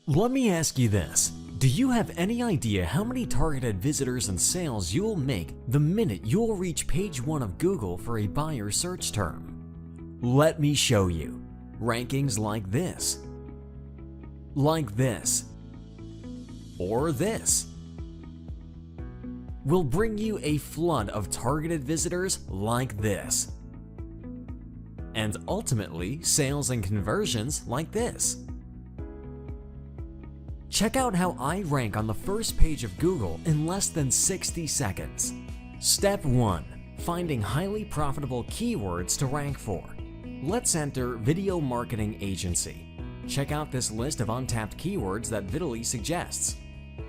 Let me ask you this. Do you have any idea how many targeted visitors and sales you'll make the minute you'll reach page 1 of Google for a buyer search term? Let me show you. Rankings like this, or this will bring you a flood of targeted visitors like this, and ultimately sales and conversions like this. Check out how I rank on the first page of Google in less than 60 seconds. Step 1. Finding highly profitable keywords to rank for. Let's enter video marketing agency. Check out this list of untapped keywords that Vidly suggests.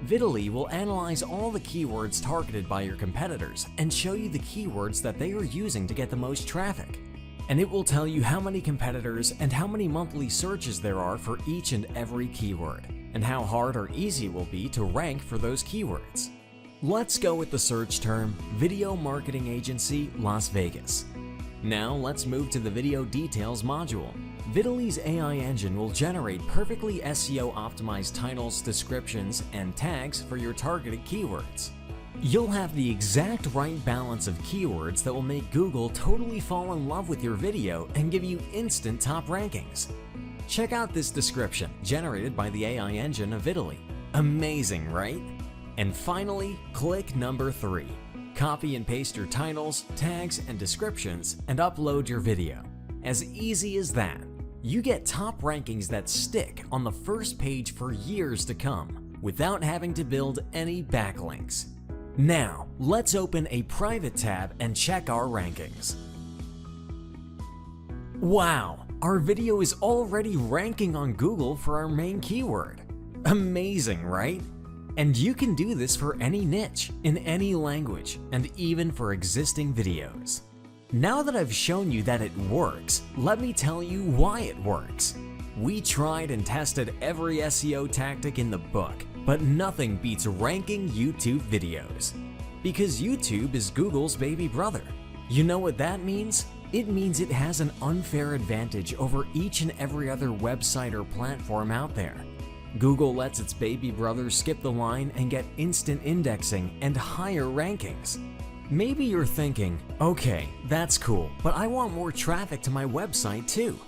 Vidly will analyze all the keywords targeted by your competitors and show you the keywords that they are using to get the most traffic. And it will tell you how many competitors and how many monthly searches there are for each and every keyword, and how hard or easy it will be to rank for those keywords. Let's go with the search term Video Marketing Agency Las Vegas. Now let's move to the Video Details module. Vidly's AI engine will generate perfectly SEO optimized titles, descriptions, and tags for your targeted keywords. You'll have the exact right balance of keywords that will make Google totally fall in love with your video and give you instant top rankings. Check out this description generated by the AI engine of Vidly. Amazing, right? And finally, click number 3. Copy and paste your titles, tags, and descriptions and upload your video. As easy as that. You get top rankings that stick on the first page for years to come without having to build any backlinks. Now, let's open a private tab and check our rankings. Wow, our video is already ranking on Google for our main keyword. Amazing, right? And you can do this for any niche, in any language, and even for existing videos. Now that I've shown you that it works, let me tell you why it works. We tried and tested every SEO tactic in the book, but nothing beats ranking YouTube videos. Because YouTube is Google's baby brother. You know what that means? It means it has an unfair advantage over each and every other website or platform out there. Google lets its baby brother skip the line and get instant indexing and higher rankings. Maybe you're thinking, okay, that's cool, but I want more traffic to my website too.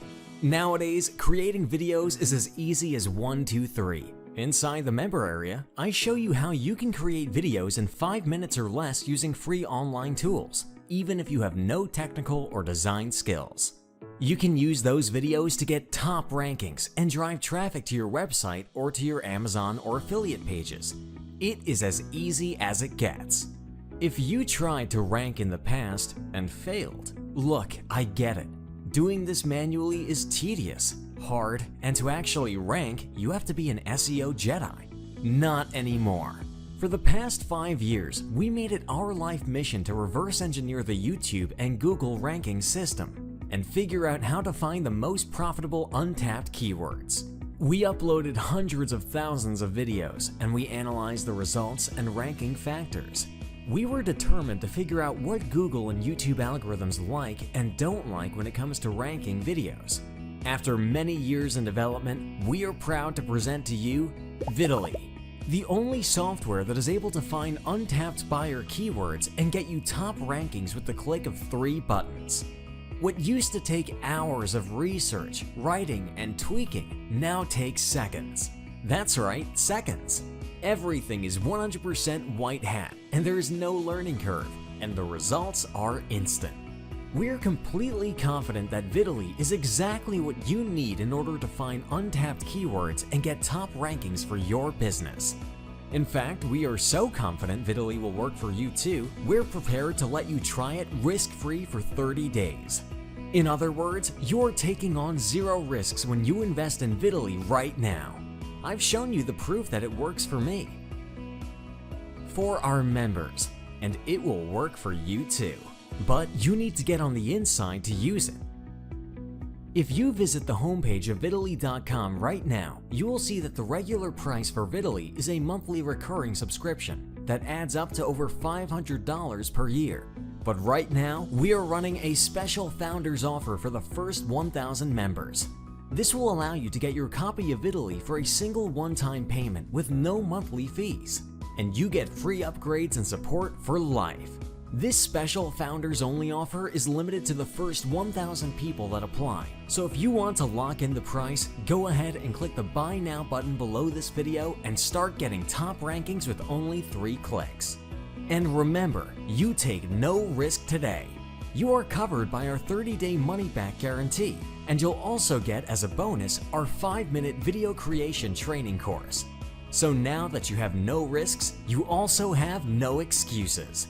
Nowadays, creating videos is as easy as 1, 2, 3. Inside the member area, I show you how you can create videos in 5 minutes or less using free online tools, even if you have no technical or design skills. You can use those videos to get top rankings and drive traffic to your website or to your Amazon or affiliate pages. It is as easy as it gets. If you tried to rank in the past and failed, look, I get it. Doing this manually is tedious, hard, and to actually rank, you have to be an SEO Jedi. Not anymore. For the past 5 years, we made it our life mission to reverse engineer the YouTube and Google ranking system and figure out how to find the most profitable untapped keywords. We uploaded hundreds of thousands of videos and we analyzed the results and ranking factors. We were determined to figure out what Google and YouTube algorithms like and don't like when it comes to ranking videos. After many years in development, we are proud to present to you Vidly, the only software that is able to find untapped buyer keywords and get you top rankings with the click of 3 buttons. What used to take hours of research, writing, and tweaking now takes seconds. That's right, seconds. Everything is 100% white hat, and there is no learning curve, and the results are instant. We're completely confident that Vidly is exactly what you need in order to find untapped keywords and get top rankings for your business. In fact, we are so confident Vidly will work for you too, we're prepared to let you try it risk-free for 30 days. In other words, you're taking on 0 risks when you invest in Vidly right now. I've shown you the proof that it works for me. For our members, and it will work for you too. But you need to get on the inside to use it. If you visit the homepage of Vidly.com right now, you will see that the regular price for Vidly is a monthly recurring subscription that adds up to over $500 per year. But right now, we are running a special founders offer for the first 1,000 members. This will allow you to get your copy of Italy for a single one-time payment with no monthly fees, and you get free upgrades and support for life. This special Founders Only offer is limited to the first 1,000 people that apply, so if you want to lock in the price, go ahead and click the Buy Now button below this video and start getting top rankings with only 3 clicks. And remember, you take no risk today. You are covered by our 30-day money-back guarantee, and you'll also get as a bonus our 5-minute video creation training course. So now that you have no risks, you also have no excuses.